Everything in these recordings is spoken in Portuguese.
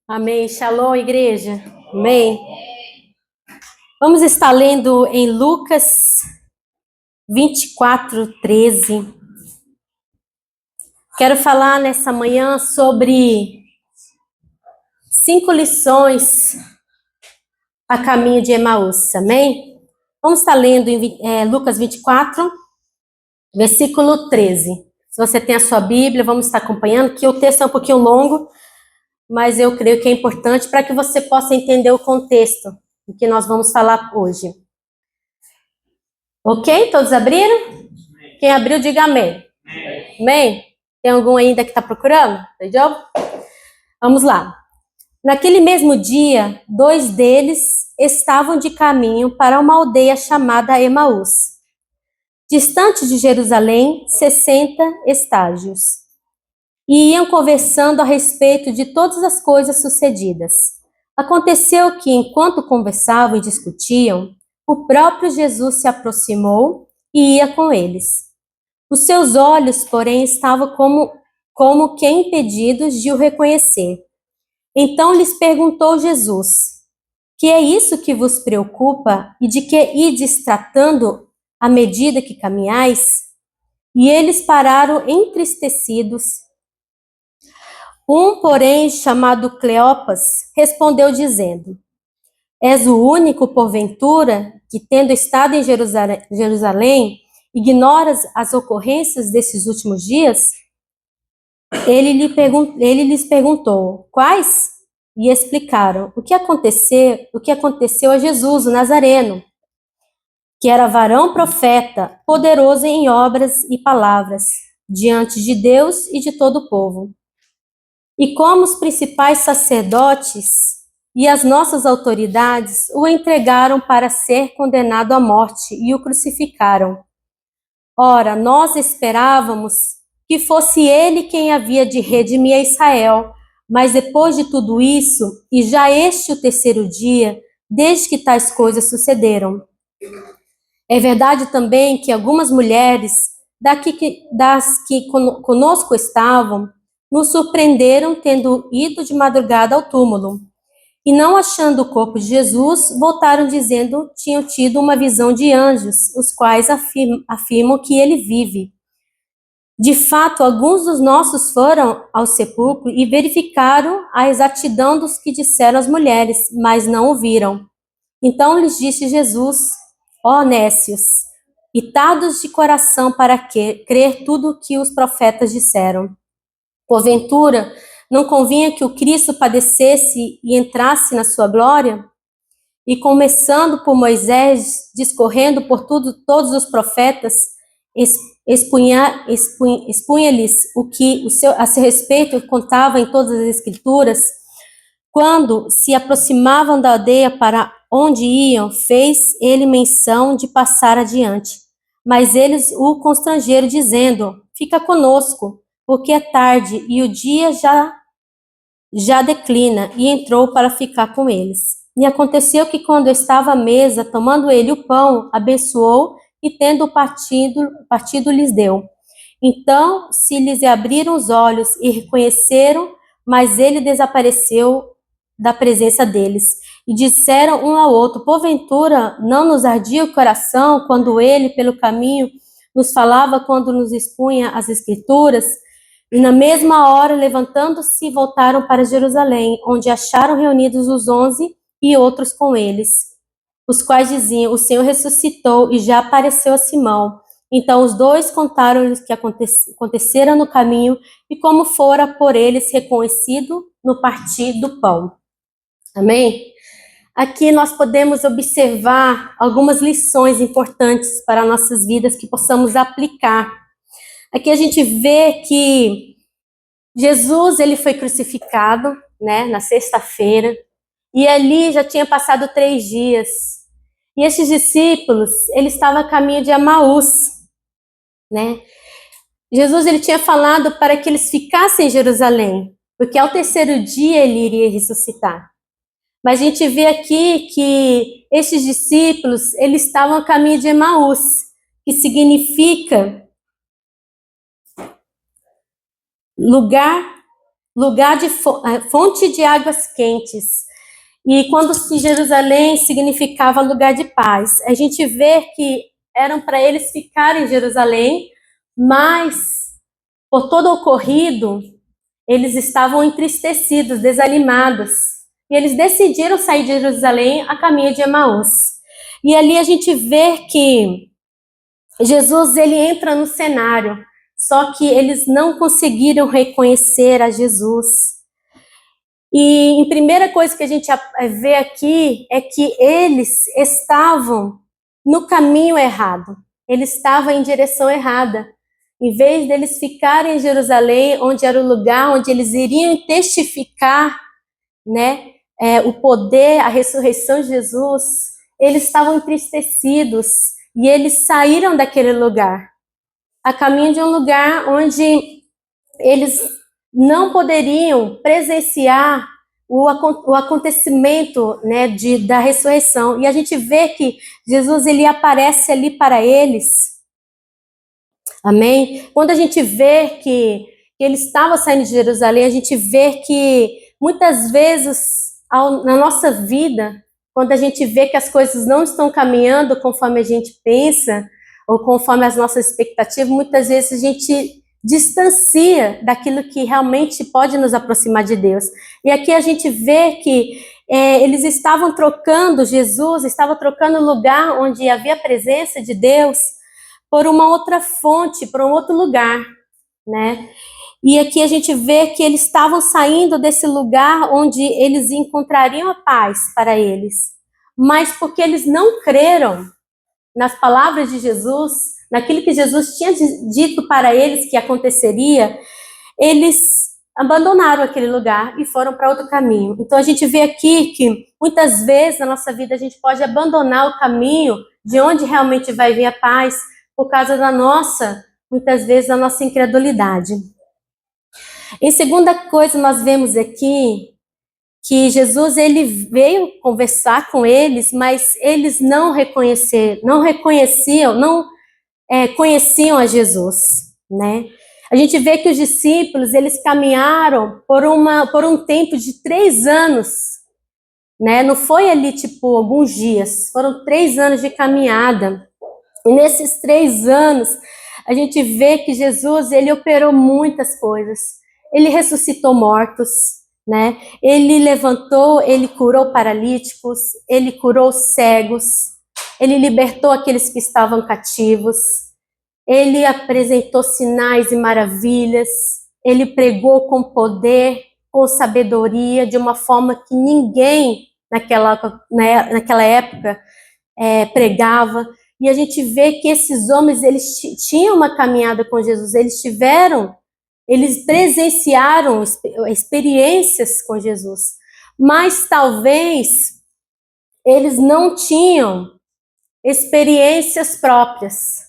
Amém. Shalom, igreja. Amém. Vamos estar lendo em Lucas 24:13. Quero falar nessa manhã sobre 5 lições a caminho de Emaús. Amém? Vamos estar lendo em Lucas 24, versículo 13. Se você tem a sua Bíblia, vamos estar acompanhando, que o texto é um pouquinho longo, mas eu creio que é importante para que você possa entender o contexto do que nós vamos falar hoje. Ok? Todos abriram? Quem abriu, diga amém. Amém? Tem algum ainda que está procurando? Entendeu? Vamos lá. Naquele mesmo dia, 2 deles estavam de caminho para uma aldeia chamada Emaús, distante de Jerusalém, 60 estágios. E iam conversando a respeito de todas as coisas sucedidas. Aconteceu que, enquanto conversavam e discutiam, o próprio Jesus se aproximou e ia com eles. Os seus olhos, porém, estavam como que impedidos de o reconhecer. Então lhes perguntou Jesus: que é isso que vos preocupa e de que ides tratando à medida que caminhais? E eles pararam entristecidos. Um, porém, chamado Cleopas, respondeu dizendo: és o único, porventura, que, tendo estado em Jerusalém, ignoras as ocorrências desses últimos dias? Ele lhes perguntou: quais? E explicaram o que aconteceu a Jesus, o Nazareno, que era varão profeta, poderoso em obras e palavras, diante de Deus e de todo o povo. E como os principais sacerdotes e as nossas autoridades o entregaram para ser condenado à morte e o crucificaram. Ora, nós esperávamos que fosse ele quem havia de redimir a Israel, mas depois de tudo isso, e já este o 3º dia, desde que tais coisas sucederam. É verdade também que algumas mulheres das que conosco estavam, nos surpreenderam tendo ido de madrugada ao túmulo. E não achando o corpo de Jesus, voltaram dizendo que tinham tido uma visão de anjos, os quais afirmam que ele vive. De fato, alguns dos nossos foram ao sepulcro e verificaram a exatidão dos que disseram as mulheres, mas não o viram. Então lhes disse Jesus: ó nécios, e tardos de coração para crer tudo o que os profetas disseram. Porventura, não convinha que o Cristo padecesse e entrasse na sua glória? E começando por Moisés, discorrendo por todos os profetas, expunha-lhes o que a seu respeito contava em todas as escrituras. Quando se aproximavam da aldeia para onde iam, fez ele menção de passar adiante. Mas eles o constrangeram, dizendo: fica conosco, porque é tarde e o dia já declina, e entrou para ficar com eles. E aconteceu que, quando estava à mesa, tomando ele o pão, abençoou e, tendo partido lhes deu. Então se lhes abriram os olhos e reconheceram, mas ele desapareceu da presença deles. E disseram um ao outro: porventura não nos ardia o coração quando ele, pelo caminho, nos falava, quando nos expunha as Escrituras? E na mesma hora, levantando-se, voltaram para Jerusalém, onde acharam reunidos os 11 e outros com eles, os quais diziam: o Senhor ressuscitou e já apareceu a Simão. Então os dois contaram-lhes o que acontecera no caminho e como fora por eles reconhecido no partir do pão. Amém? Aqui nós podemos observar algumas lições importantes para nossas vidas que possamos aplicar. Aqui a gente vê que Jesus, ele foi crucificado, né, na sexta-feira, e ali já tinha passado 3 dias. E esses discípulos, eles estavam a caminho de Emaús, né? Jesus, ele tinha falado para que eles ficassem em Jerusalém, porque ao 3º dia ele iria ressuscitar. Mas a gente vê aqui que esses discípulos, eles estavam a caminho de Emaús, que significa lugar lugar de fonte de águas quentes. E quando se Jerusalém significava lugar de paz, a gente vê que eram para eles ficarem em Jerusalém, mas por todo o ocorrido, eles estavam entristecidos, desanimados. E eles decidiram sair de Jerusalém a caminho de Emaús. E ali a gente vê que Jesus ele entra no cenário, só que eles não conseguiram reconhecer a Jesus. E a primeira coisa que a gente vê aqui é que eles estavam no caminho errado. Eles estavam em direção errada. Em vez deles ficarem em Jerusalém, onde era o lugar onde eles iriam testificar, né, o poder, a ressurreição de Jesus, eles estavam entristecidos e eles saíram daquele lugar, a caminho de um lugar onde eles não poderiam presenciar o acontecimento, né, da ressurreição. E a gente vê que Jesus ele aparece ali para eles. Amém? Quando a gente vê que ele estava saindo de Jerusalém, a gente vê que muitas vezes na nossa vida, quando a gente vê que as coisas não estão caminhando conforme a gente pensa, ou conforme as nossas expectativas, muitas vezes a gente distancia daquilo que realmente pode nos aproximar de Deus. E aqui a gente vê que eles estavam trocando, Jesus estava trocando o lugar onde havia a presença de Deus por uma outra fonte, por um outro lugar, né? E aqui a gente vê que eles estavam saindo desse lugar onde eles encontrariam a paz para eles, mas porque eles não creram nas palavras de Jesus, naquilo que Jesus tinha dito para eles que aconteceria, eles abandonaram aquele lugar e foram para outro caminho. Então a gente vê aqui que muitas vezes na nossa vida a gente pode abandonar o caminho de onde realmente vai vir a paz por causa da nossa, muitas vezes, da nossa incredulidade. Em segunda coisa, nós vemos aqui que Jesus ele veio conversar com eles, mas eles não conheciam a Jesus, né? A gente vê que os discípulos eles caminharam por um tempo de 3 anos, né? Não foi ali tipo alguns dias, foram 3 anos de caminhada. E nesses 3 anos a gente vê que Jesus ele operou muitas coisas. Ele ressuscitou mortos, né? Ele levantou, ele curou paralíticos, ele curou cegos, ele libertou aqueles que estavam cativos, ele apresentou sinais e maravilhas, ele pregou com poder, com sabedoria, de uma forma que ninguém naquela época pregava. E a gente vê que esses homens, eles tinham uma caminhada com Jesus, eles presenciaram experiências com Jesus, mas talvez eles não tinham experiências próprias.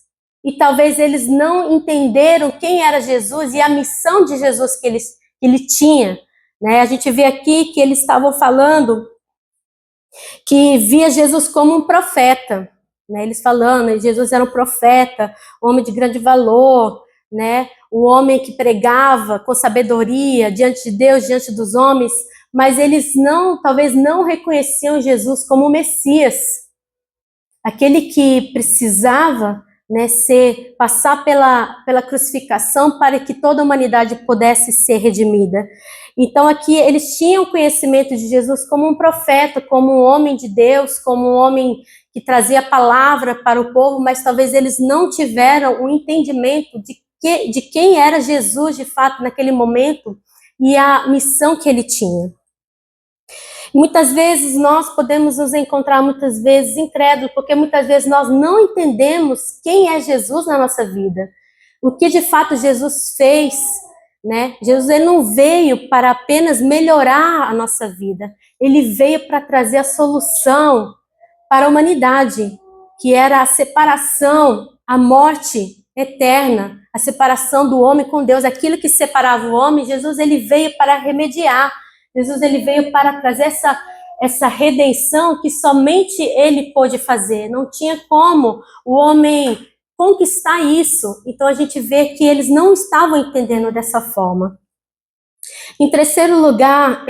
E talvez eles não entenderam quem era Jesus e a missão de Jesus que ele tinha. Né? A gente vê aqui que eles estavam falando que via Jesus como um profeta. Né? Eles falando que Jesus era um profeta, homem de grande valor, né? Um homem que pregava com sabedoria diante de Deus, diante dos homens, mas eles talvez não reconheciam Jesus como o Messias, aquele que precisava, né, passar pela crucificação para que toda a humanidade pudesse ser redimida. Então aqui eles tinham conhecimento de Jesus como um profeta, como um homem de Deus, como um homem que trazia a palavra para o povo, mas talvez eles não tiveram o entendimento de quem era Jesus de fato naquele momento e a missão que ele tinha. Muitas vezes nós podemos nos encontrar muitas vezes incrédulos, porque muitas vezes nós não entendemos quem é Jesus na nossa vida. O que de fato Jesus fez, né? Jesus ele não veio para apenas melhorar a nossa vida. Ele veio para trazer a solução para a humanidade, que era a separação, a morte eterna, a separação do homem com Deus, aquilo que separava o homem. Jesus ele veio para remediar. Jesus ele veio para trazer essa redenção que somente ele pôde fazer. Não tinha como o homem conquistar isso. Então a gente vê que eles não estavam entendendo dessa forma. Em terceiro lugar,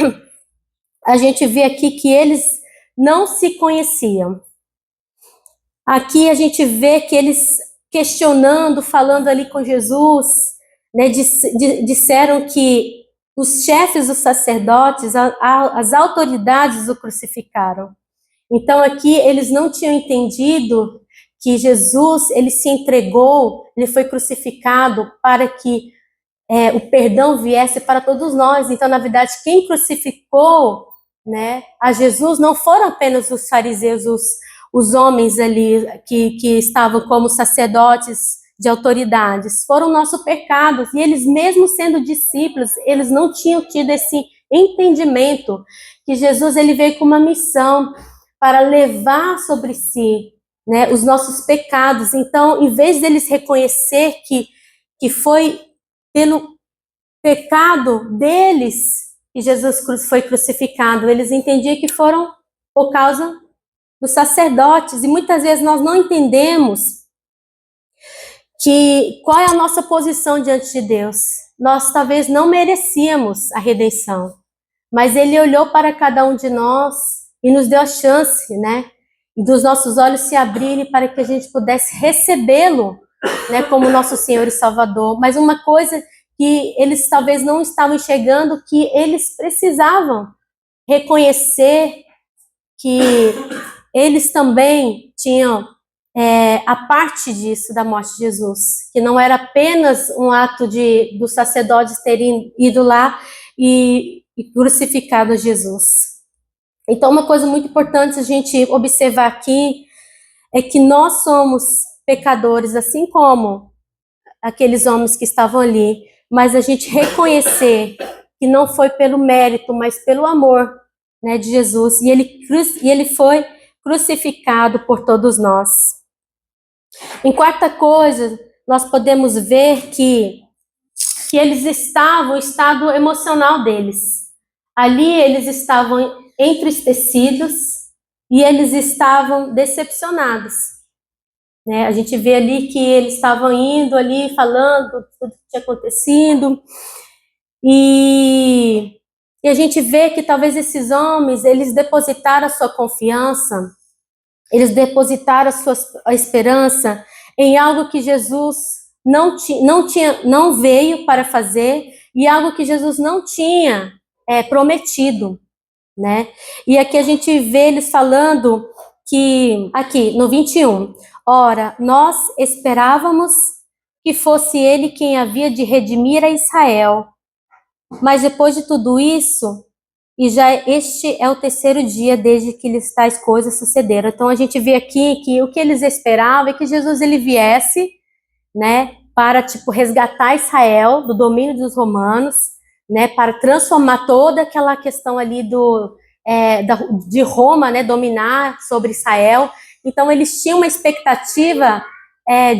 a gente vê aqui que eles não se conheciam. Aqui a gente vê que eles questionando, falando ali com Jesus, né, disseram que os chefes dos sacerdotes, as autoridades o crucificaram. Então aqui eles não tinham entendido que Jesus, ele se entregou, ele foi crucificado para que o perdão viesse para todos nós. Então, na verdade, quem crucificou, né, a Jesus não foram apenas os fariseus, os homens ali que estavam como sacerdotes de autoridades, foram nossos pecados. E eles, mesmo sendo discípulos, eles não tinham tido esse entendimento que Jesus, ele veio com uma missão para levar sobre si, né, os nossos pecados. Então, em vez deles reconhecer que foi pelo pecado deles que Jesus foi crucificado, eles entendiam que foram por causa dos sacerdotes. E muitas vezes nós não entendemos qual é a nossa posição diante de Deus. Nós talvez não merecíamos a redenção, mas Ele olhou para cada um de nós e nos deu a chance, né, e dos nossos olhos se abrirem para que a gente pudesse recebê-lo, né, como nosso Senhor e Salvador. Mas uma coisa que eles talvez não estavam enxergando, que eles precisavam reconhecer que eles também tinham a parte disso, da morte de Jesus, que não era apenas um ato dos sacerdotes terem ido lá e crucificado Jesus. Então, uma coisa muito importante a gente observar aqui é que nós somos pecadores, assim como aqueles homens que estavam ali, mas a gente reconhecer que não foi pelo mérito, mas pelo amor, né, de Jesus, e ele foi crucificado por todos nós. Em quarta coisa, nós podemos ver que eles estavam, o estado emocional deles. Ali eles estavam entristecidos e eles estavam decepcionados. Né? A gente vê ali que eles estavam indo ali, falando tudo que tinha acontecido. E a gente vê que talvez esses homens, eles depositaram a sua confiança, eles depositaram a esperança em algo que Jesus não veio para fazer, e algo que Jesus não tinha prometido, né? E aqui a gente vê eles falando que, aqui no 21, ora, nós esperávamos que fosse ele quem havia de redimir a Israel, mas depois de tudo isso, e já este é o terceiro dia desde que tais coisas sucederam. Então a gente vê aqui que o que eles esperavam é que Jesus ele viesse, né, para resgatar Israel do domínio dos romanos, né, para transformar toda aquela questão ali de Roma, né, dominar sobre Israel. Então eles tinham uma expectativa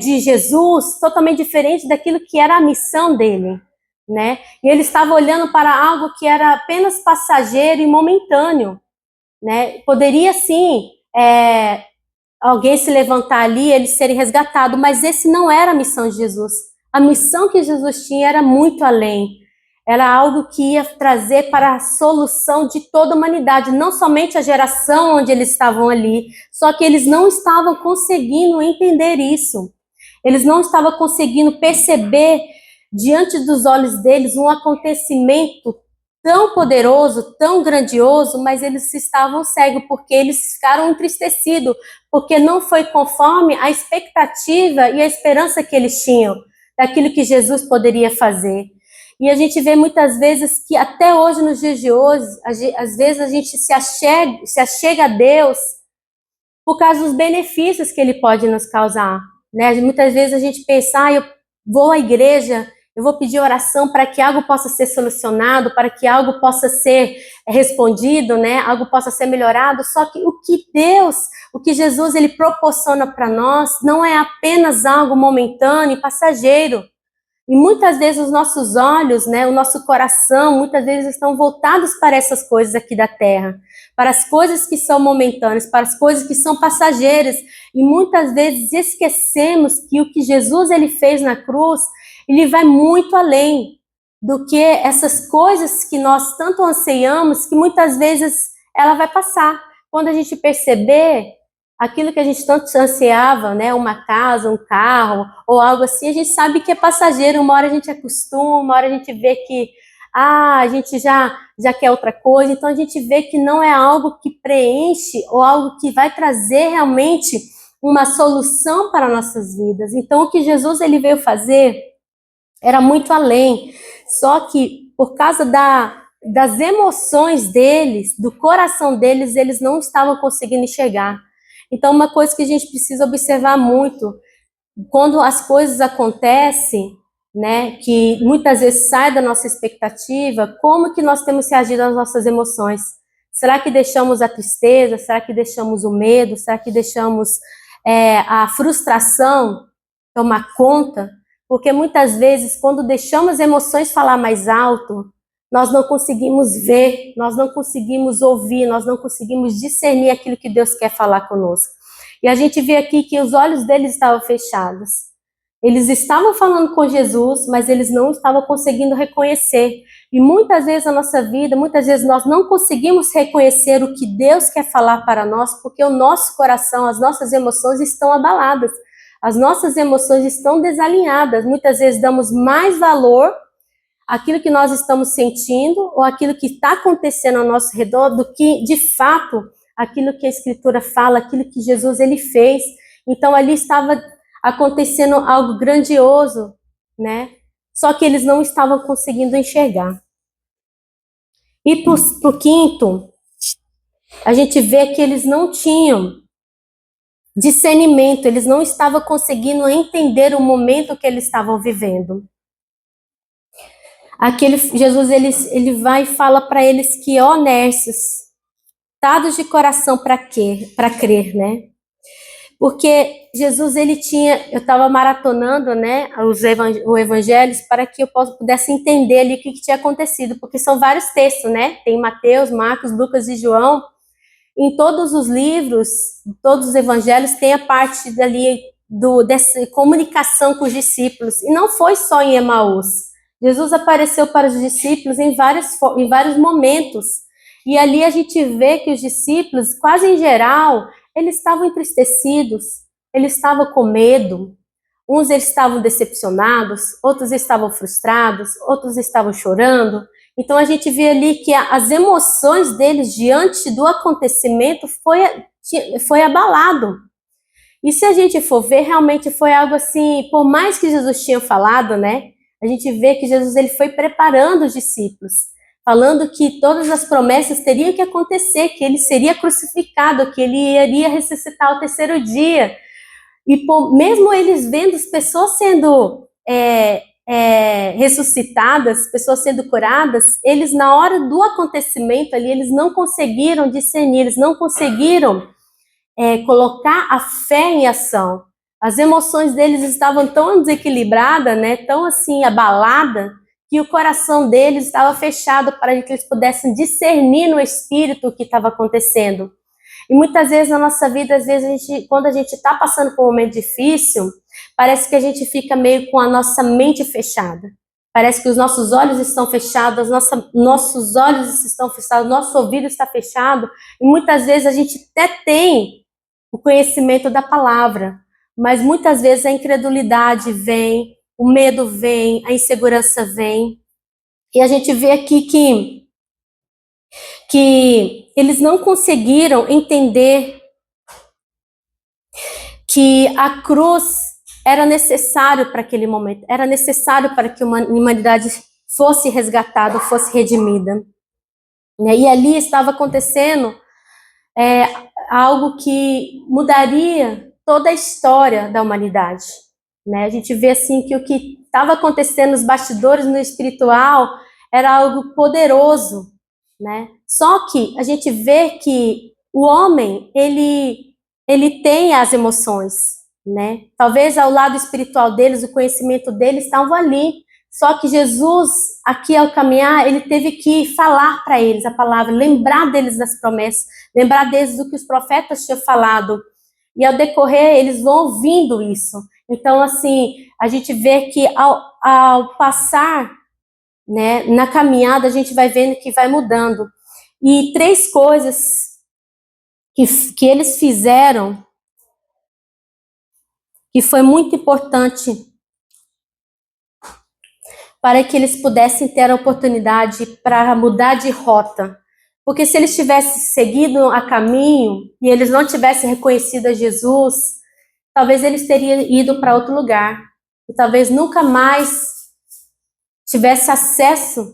de Jesus totalmente diferente daquilo que era a missão dele, né? E ele estava olhando para algo que era apenas passageiro e momentâneo, né? Poderia sim alguém se levantar ali, eles serem resgatados, mas esse não era a missão de Jesus. A missão que Jesus tinha era muito além. Era algo que ia trazer para a solução de toda a humanidade, não somente a geração onde eles estavam ali, só que eles não estavam conseguindo entender isso. Eles não estavam conseguindo perceber diante dos olhos deles um acontecimento tão poderoso, tão grandioso, mas eles estavam cegos, porque eles ficaram entristecidos, porque não foi conforme a expectativa e a esperança que eles tinham, daquilo que Jesus poderia fazer. E a gente vê muitas vezes que até hoje, nos dias de hoje, às vezes a gente se achega a Deus por causa dos benefícios que Ele pode nos causar, né? Muitas vezes a gente pensa, eu vou à igreja, eu vou pedir oração para que algo possa ser solucionado, para que algo possa ser respondido, né? Algo possa ser melhorado. Só que o que Jesus ele proporciona para nós não é apenas algo momentâneo e passageiro. E muitas vezes os nossos olhos, né, o nosso coração, muitas vezes estão voltados para essas coisas aqui da terra, para as coisas que são momentâneas, para as coisas que são passageiras. E muitas vezes esquecemos que o que Jesus ele fez na cruz, ele vai muito além do que essas coisas que nós tanto anseiamos, que muitas vezes ela vai passar. Quando a gente perceber aquilo que a gente tanto ansiava, né, uma casa, um carro, ou algo assim, a gente sabe que é passageiro, uma hora a gente acostuma, uma hora a gente vê que a gente já quer outra coisa, então a gente vê que não é algo que preenche, ou algo que vai trazer realmente uma solução para nossas vidas. Então o que Jesus ele veio fazer era muito além, só que por causa das emoções deles, do coração deles, eles não estavam conseguindo enxergar. Então, uma coisa que a gente precisa observar muito, quando as coisas acontecem, né, que muitas vezes sai da nossa expectativa, como que nós temos reagido às nossas emoções? Será que deixamos a tristeza? Será que deixamos o medo? Será que deixamos a frustração tomar conta? Porque muitas vezes, quando deixamos as emoções falar mais alto, nós não conseguimos ver, nós não conseguimos ouvir, nós não conseguimos discernir aquilo que Deus quer falar conosco. E a gente vê aqui que os olhos deles estavam fechados. Eles estavam falando com Jesus, mas eles não estavam conseguindo reconhecer. E muitas vezes na nossa vida, muitas vezes nós não conseguimos reconhecer o que Deus quer falar para nós, porque o nosso coração, as nossas emoções estão abaladas. As nossas emoções estão desalinhadas. Muitas vezes damos mais valor àquilo que nós estamos sentindo ou àquilo que está acontecendo ao nosso redor do que, de fato, aquilo que a Escritura fala, aquilo que Jesus ele fez. Então ali estava acontecendo algo grandioso, né? Só que eles não estavam conseguindo enxergar. E pro quinto, a gente vê que eles não tinham discernimento, eles não estavam conseguindo entender o momento que eles estavam vivendo. Jesus ele vai e fala para eles que honestos, dados de coração para crer, né? Porque Jesus ele tinha, eu estava maratonando, né, os evangelhos para que eu pudesse entender ali o que tinha acontecido, porque são vários textos, né? Tem Mateus, Marcos, Lucas e João. Em todos os livros, todos os evangelhos, tem a parte dali dessa comunicação com os discípulos. E não foi só em Emaús. Jesus apareceu para os discípulos em vários momentos. E ali a gente vê que os discípulos, quase em geral, eles estavam entristecidos, eles estavam com medo. Uns eles estavam decepcionados, outros estavam frustrados, outros estavam chorando. Então a gente vê ali que as emoções deles diante do acontecimento foi abalado. E se a gente for ver, realmente foi algo assim, por mais que Jesus tinha falado, né? A gente vê que Jesus ele foi preparando os discípulos, falando que todas as promessas teriam que acontecer, que ele seria crucificado, que ele iria ressuscitar ao terceiro dia. E mesmo eles vendo as pessoas sendo ressuscitadas, pessoas sendo curadas, eles na hora do acontecimento ali, eles não conseguiram discernir, eles não conseguiram colocar a fé em ação. As emoções deles estavam tão desequilibradas, né, tão assim abaladas, que o coração deles estava fechado para que eles pudessem discernir no espírito o que estava acontecendo. E muitas vezes na nossa vida, às vezes quando a gente está passando por um momento difícil, parece que a gente fica meio com a nossa mente fechada. Parece que os nossos olhos estão fechados, nossos olhos estão fechados, nosso ouvido está fechado. E muitas vezes a gente até tem o conhecimento da palavra, mas muitas vezes a incredulidade vem, o medo vem, a insegurança vem. E a gente vê aqui que eles não conseguiram entender que a cruz era necessário para aquele momento, era necessário para que a humanidade fosse resgatada, fosse redimida. E ali estava acontecendo algo que mudaria toda a história da humanidade. A gente vê assim que o que estava acontecendo nos bastidores, no espiritual, era algo poderoso, né? Só que a gente vê que o homem, ele tem as emoções, né? Talvez ao lado espiritual deles, o conhecimento deles estavam ali. Só que Jesus, aqui ao caminhar, ele teve que falar para eles a palavra, lembrar deles das promessas, lembrar deles do que os profetas tinham falado. E ao decorrer, eles vão ouvindo isso. Então, assim, a gente vê que ao passar né, na caminhada a gente vai vendo que vai mudando. E 3 coisas que eles fizeram que foi muito importante para que eles pudessem ter a oportunidade para mudar de rota. Porque se eles tivessem seguido a caminho e eles não tivessem reconhecido a Jesus, talvez eles teriam ido para outro lugar. E talvez nunca mais tivesse acesso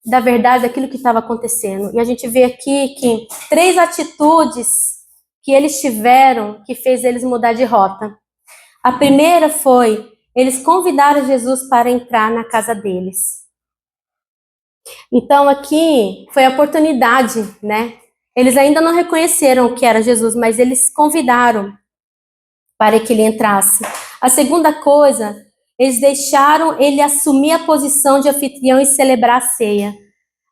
da verdade daquilo que estava acontecendo. E a gente vê aqui que 3 atitudes que eles tiveram que fez eles mudar de rota. A primeira foi, eles convidaram Jesus para entrar na casa deles. Então aqui foi a oportunidade, né? Eles ainda não reconheceram que era Jesus, mas eles convidaram para que ele entrasse. A segunda coisa, eles deixaram ele assumir a posição de anfitrião e celebrar a ceia.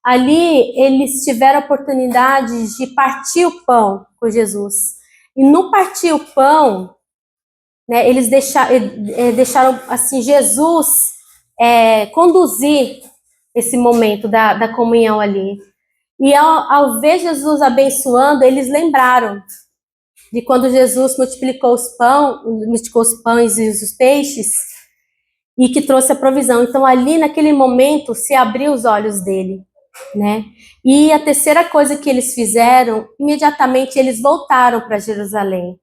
Ali eles tiveram a oportunidade de partir o pão com Jesus. E no partir o pão, né, eles deixaram assim Jesus conduzir esse momento da comunhão ali. E ao ver Jesus abençoando, eles lembraram de quando Jesus multiplicou os pães e os peixes e que trouxe a provisão. Então ali naquele momento se abriu os olhos dele, né? E a terceira coisa que eles fizeram, imediatamente eles voltaram para Jerusalém.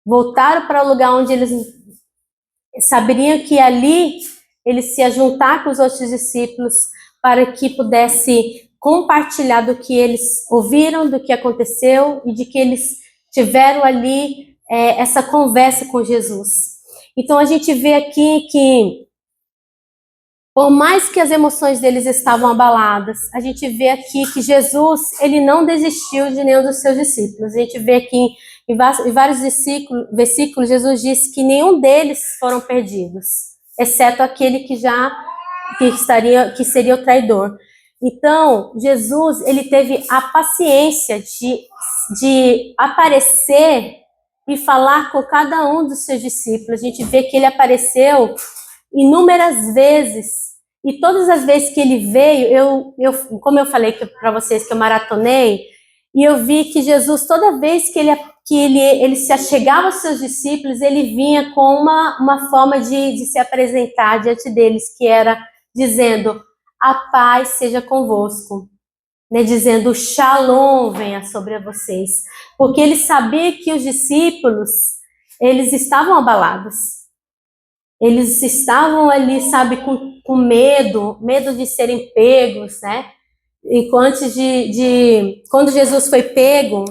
Voltaram para o lugar onde eles saberiam que ali eles se iam juntar com os outros discípulos para que pudesse compartilhar do que eles ouviram, do que aconteceu e de que eles tiveram ali essa conversa com Jesus. Então a gente vê aqui que por mais que as emoções deles estavam abaladas, a gente vê aqui que Jesus, ele não desistiu de nenhum dos seus discípulos. A gente vê aqui em vários versículos, Jesus disse que nenhum deles foram perdidos, exceto aquele que seria o traidor. Então, Jesus, ele teve a paciência de aparecer e falar com cada um dos seus discípulos. A gente vê que ele apareceu inúmeras vezes, e todas as vezes que ele veio, como eu falei para vocês que eu maratonei, e eu vi que Jesus, toda vez que ele se achegava aos seus discípulos, ele vinha com uma forma de se apresentar diante deles, que era dizendo, a paz seja convosco, né, dizendo, shalom venha sobre vocês, porque ele sabia que os discípulos, eles estavam abalados. Eles estavam ali, sabe, com medo de serem pegos, né? E quando Jesus foi pego,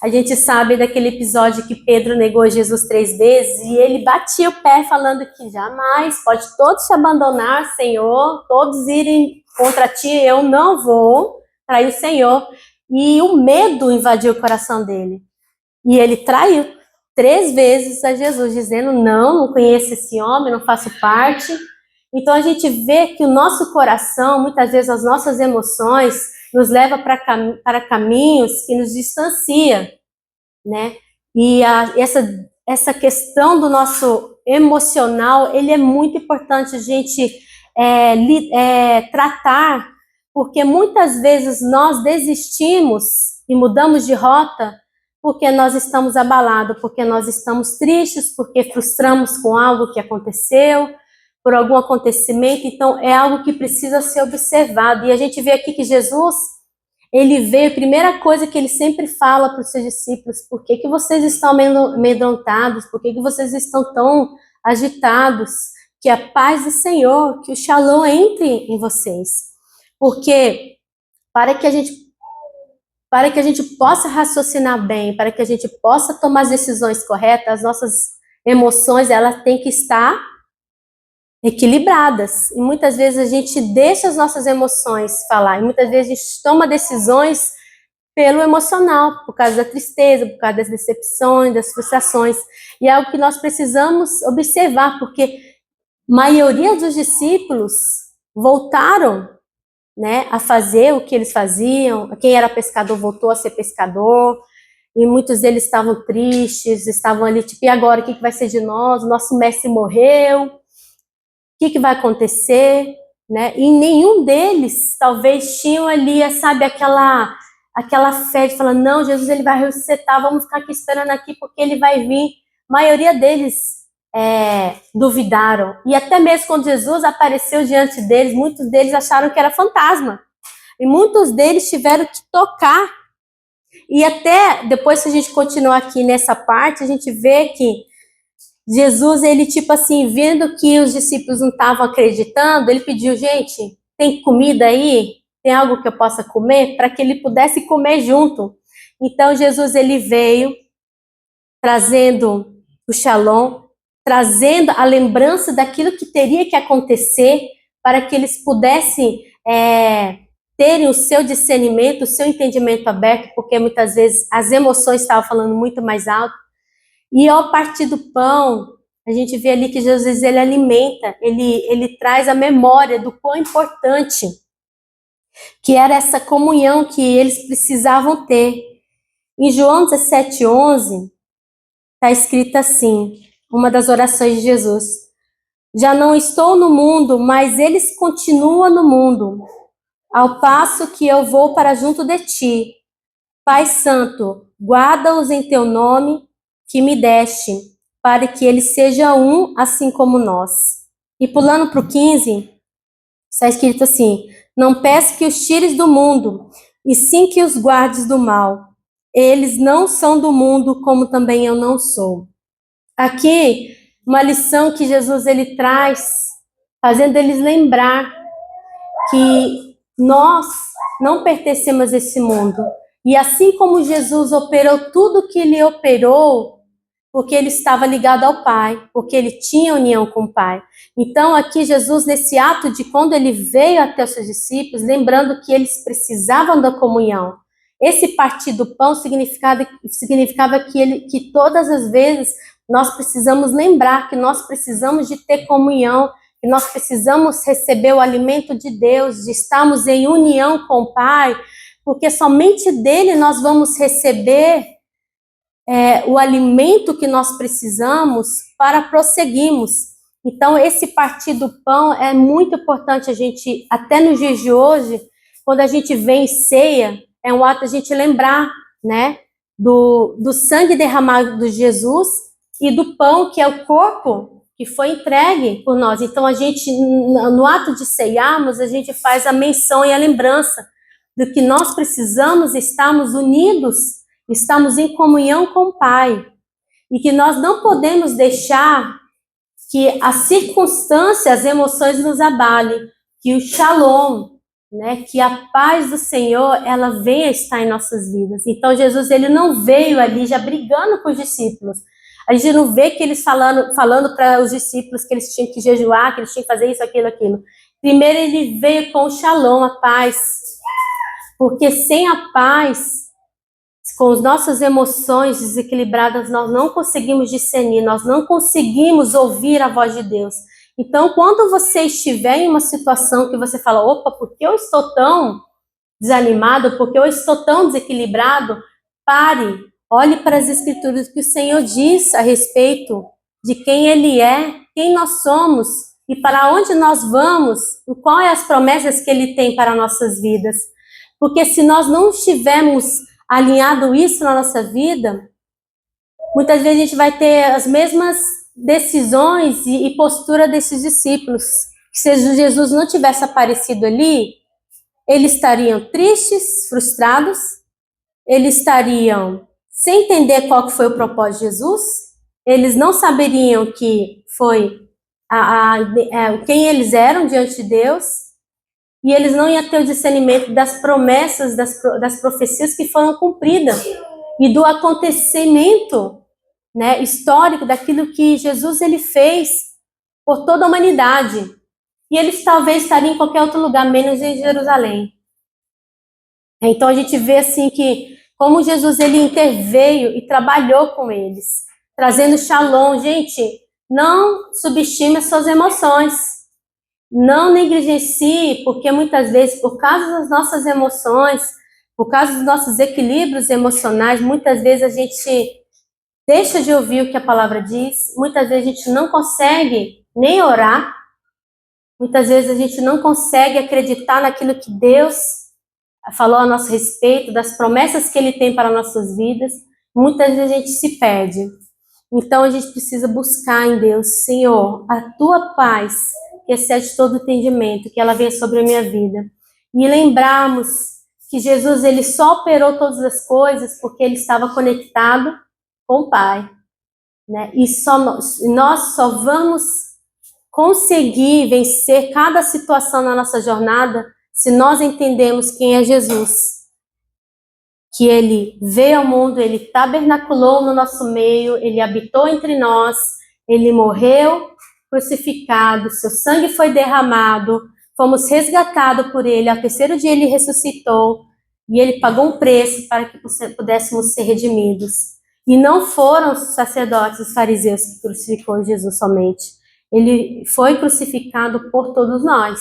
a gente sabe daquele episódio que Pedro negou Jesus 3 vezes e ele batia o pé falando que jamais, pode todos te abandonar, Senhor, todos irem contra ti, eu não vou trair o Senhor. E o medo invadiu o coração dele. E ele traiu 3 vezes a Jesus, dizendo, não conheço esse homem, não faço parte. Então a gente vê que o nosso coração, muitas vezes as nossas emoções, nos leva para caminhos que nos distancia, né? E essa questão do nosso emocional, ele é muito importante a gente tratar, porque muitas vezes nós desistimos e mudamos de rota porque nós estamos abalados, porque nós estamos tristes, porque frustramos com algo que aconteceu, por algum acontecimento. Então é algo que precisa ser observado. E a gente vê aqui que Jesus, ele veio, a primeira coisa que ele sempre fala para os seus discípulos, por que vocês estão amedrontados, por que vocês estão tão agitados? Que a paz do Senhor, que o shalom entre em vocês. Porque para que a gente possa raciocinar bem, para que a gente possa tomar as decisões corretas, as nossas emoções, elas têm que estar equilibradas. E muitas vezes a gente deixa as nossas emoções falar, e muitas vezes a gente toma decisões pelo emocional, por causa da tristeza, por causa das decepções, das frustrações. E é algo que nós precisamos observar, porque a maioria dos discípulos voltaram, né, a fazer o que eles faziam. Quem era pescador voltou a ser pescador, e muitos deles estavam tristes, estavam ali tipo, e agora, o que vai ser de nós? O nosso mestre morreu, o que vai acontecer? né? E nenhum deles, talvez, tinham ali, sabe, aquela fé de falar, não, Jesus ele vai ressuscitar, vamos ficar aqui esperando aqui porque ele vai vir. A maioria deles duvidaram. E até mesmo quando Jesus apareceu diante deles, muitos deles acharam que era fantasma. E muitos deles tiveram que tocar. E até depois que a gente continuar aqui nessa parte, a gente vê que Jesus, ele tipo assim, vendo que os discípulos não estavam acreditando, ele pediu, gente, tem comida aí? Tem algo que eu possa comer? Para que ele pudesse comer junto. Então Jesus, ele veio trazendo o shalom, trazendo a lembrança daquilo que teria que acontecer para que eles pudessem terem o seu discernimento, o seu entendimento aberto, porque muitas vezes as emoções estavam falando muito mais alto. E ao partir do pão, a gente vê ali que Jesus, ele alimenta, ele traz a memória do quão importante que era essa comunhão que eles precisavam ter. Em João 17:11, está escrito assim, uma das orações de Jesus: já não estou no mundo, mas eles continuam no mundo, ao passo que eu vou para junto de ti. Pai Santo, guarda-os em teu nome que me deste, para que eles sejam um, assim como nós. E pulando para o 15, está escrito assim: não peço que os tires do mundo, e sim que os guardes do mal. Eles não são do mundo, como também eu não sou. Aqui, uma lição que Jesus ele traz, fazendo eles lembrar que nós não pertencemos a esse mundo. E assim como Jesus operou tudo o que ele operou, porque ele estava ligado ao Pai, porque ele tinha união com o Pai. Então aqui Jesus, nesse ato de quando ele veio até os seus discípulos, lembrando que eles precisavam da comunhão. Esse partir do pão significava que todas as vezes nós precisamos lembrar que nós precisamos de ter comunhão, que nós precisamos receber o alimento de Deus, de estarmos em união com o Pai, porque somente dele nós vamos receber o alimento que nós precisamos para prosseguirmos. Então, esse partir do pão é muito importante a gente, até nos dias de hoje, quando a gente vem em ceia, é um ato a gente lembrar, né, do sangue derramado de Jesus e do pão, que é o corpo que foi entregue por nós. Então, a gente, no ato de ceiarmos, a gente faz a menção e a lembrança do que nós precisamos estarmos unidos, estamos em comunhão com o Pai. E que nós não podemos deixar que as circunstâncias, as emoções nos abalem, que o shalom, né, que a paz do Senhor, ela venha estar em nossas vidas. Então, Jesus, ele não veio ali já brigando com os discípulos. A gente não vê que eles falando para os discípulos que eles tinham que jejuar, que eles tinham que fazer isso, aquilo. Primeiro, ele veio com o shalom, a paz. Porque sem a paz, com as nossas emoções desequilibradas, nós não conseguimos discernir, nós não conseguimos ouvir a voz de Deus. Então, quando você estiver em uma situação que você fala, opa, por que eu estou tão desanimado, por que eu estou tão desequilibrado? Pare, olhe para as Escrituras, que o Senhor diz a respeito de quem Ele é, quem nós somos e para onde nós vamos, e quais as promessas que Ele tem para nossas vidas. Porque se nós não estivermos alinhado isso na nossa vida, muitas vezes a gente vai ter as mesmas decisões e postura desses discípulos. Se Jesus não tivesse aparecido ali, eles estariam tristes, frustrados, eles estariam sem entender qual que foi o propósito de Jesus, eles não saberiam que foi quem eles eram diante de Deus, e eles não iam ter o discernimento das promessas, das profecias que foram cumpridas, e do acontecimento, né, histórico, daquilo que Jesus ele fez por toda a humanidade. E eles talvez estariam em qualquer outro lugar, menos em Jerusalém. Então a gente vê assim que como Jesus ele interveio e trabalhou com eles, trazendo shalom. Gente, não subestime as suas emoções. Não negligencie, porque muitas vezes, por causa das nossas emoções, por causa dos nossos equilíbrios emocionais, muitas vezes a gente deixa de ouvir o que a palavra diz, muitas vezes a gente não consegue nem orar, Muitas vezes a gente não consegue acreditar naquilo que Deus falou a nosso respeito, das promessas que Ele tem para nossas vidas. Muitas vezes a gente se perde. Então a gente precisa buscar em Deus, Senhor, a tua paz, que excede todo entendimento, que ela venha sobre a minha vida. E lembrarmos que Jesus, ele só operou todas as coisas porque ele estava conectado com o Pai, né? E nós só vamos conseguir vencer cada situação na nossa jornada se nós entendemos quem é Jesus. Que ele veio ao mundo, ele tabernaculou no nosso meio, ele habitou entre nós, ele morreu crucificado, seu sangue foi derramado, fomos resgatados por ele, ao terceiro dia ele ressuscitou, e ele pagou um preço para que pudéssemos ser redimidos. E não foram os sacerdotes, os fariseus que crucificou Jesus somente. Ele foi crucificado por todos nós,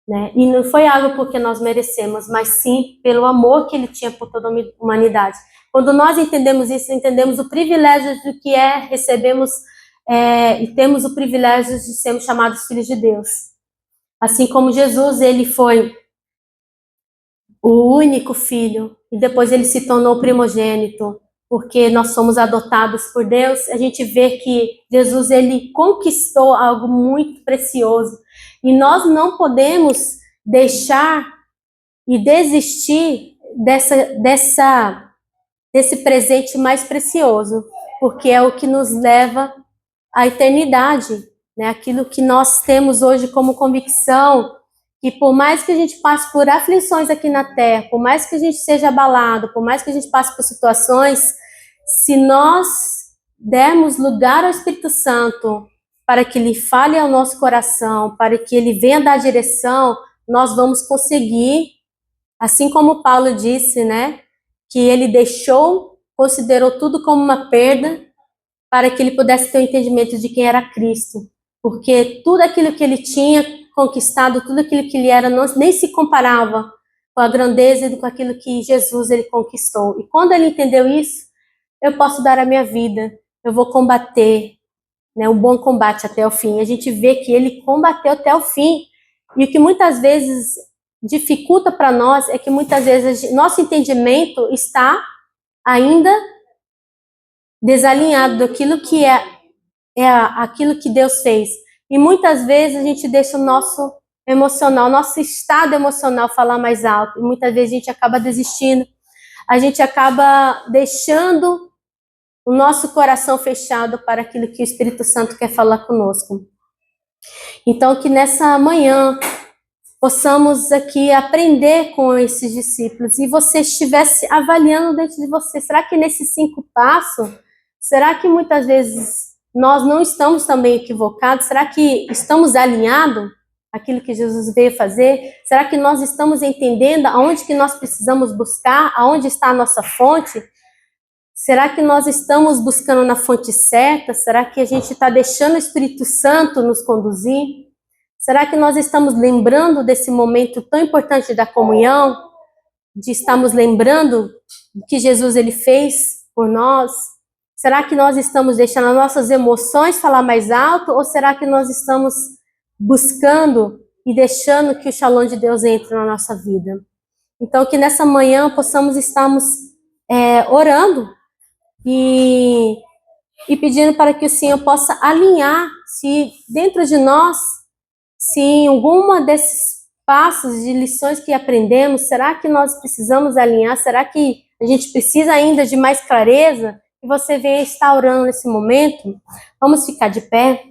né? E não foi algo porque nós merecemos, mas sim pelo amor que ele tinha por toda a humanidade. Quando nós entendemos isso, entendemos o privilégio do que recebemos e temos o privilégio de sermos chamados filhos de Deus. Assim como Jesus, ele foi o único filho e depois ele se tornou primogênito, porque nós somos adotados por Deus. A gente vê que Jesus, ele conquistou algo muito precioso. E nós não podemos deixar e desistir desse presente mais precioso, porque é o que nos leva à eternidade, né? Aquilo que nós temos hoje como convicção, que por mais que a gente passe por aflições aqui na Terra, por mais que a gente seja abalado, por mais que a gente passe por situações, se nós dermos lugar ao Espírito Santo para que ele fale ao nosso coração, para que ele venha dar direção, nós vamos conseguir, assim como Paulo disse, né, que ele considerou tudo como uma perda, para que ele pudesse ter o entendimento de quem era Cristo, porque tudo aquilo que ele tinha conquistado, tudo aquilo que ele era, nem se comparava com a grandeza e com aquilo que Jesus ele conquistou. E quando ele entendeu isso, eu posso dar a minha vida, eu vou combater, né, um bom combate até o fim. A gente vê que ele combateu até o fim. E o que muitas vezes dificulta para nós é que muitas vezes nosso entendimento está ainda desalinhado daquilo que aquilo que Deus fez. E muitas vezes a gente deixa o nosso emocional, nosso estado emocional falar mais alto. E muitas vezes a gente acaba desistindo. A gente acaba deixando o nosso coração fechado para aquilo que o Espírito Santo quer falar conosco. Então, que nessa manhã possamos aqui aprender com esses discípulos e você estivesse avaliando dentro de você, será que nesses 5 passos, será que muitas vezes nós não estamos também equivocados? Será que estamos alinhados àquilo que Jesus veio fazer? Será que nós estamos entendendo aonde que nós precisamos buscar, aonde está a nossa fonte? Será que nós estamos buscando na fonte certa? Será que a gente está deixando o Espírito Santo nos conduzir? Será que nós estamos lembrando desse momento tão importante da comunhão? De estarmos lembrando do que Jesus ele fez por nós? Será que nós estamos deixando as nossas emoções falar mais alto? Ou será que nós estamos buscando e deixando que o Shalom de Deus entre na nossa vida? Então, que nessa manhã possamos estarmos orando e pedindo para que o Senhor possa alinhar se dentro de nós, se em alguma desses passos de lições que aprendemos, será que nós precisamos alinhar? Será que a gente precisa ainda de mais clareza? E você venha estar orando nesse momento. Vamos ficar de pé.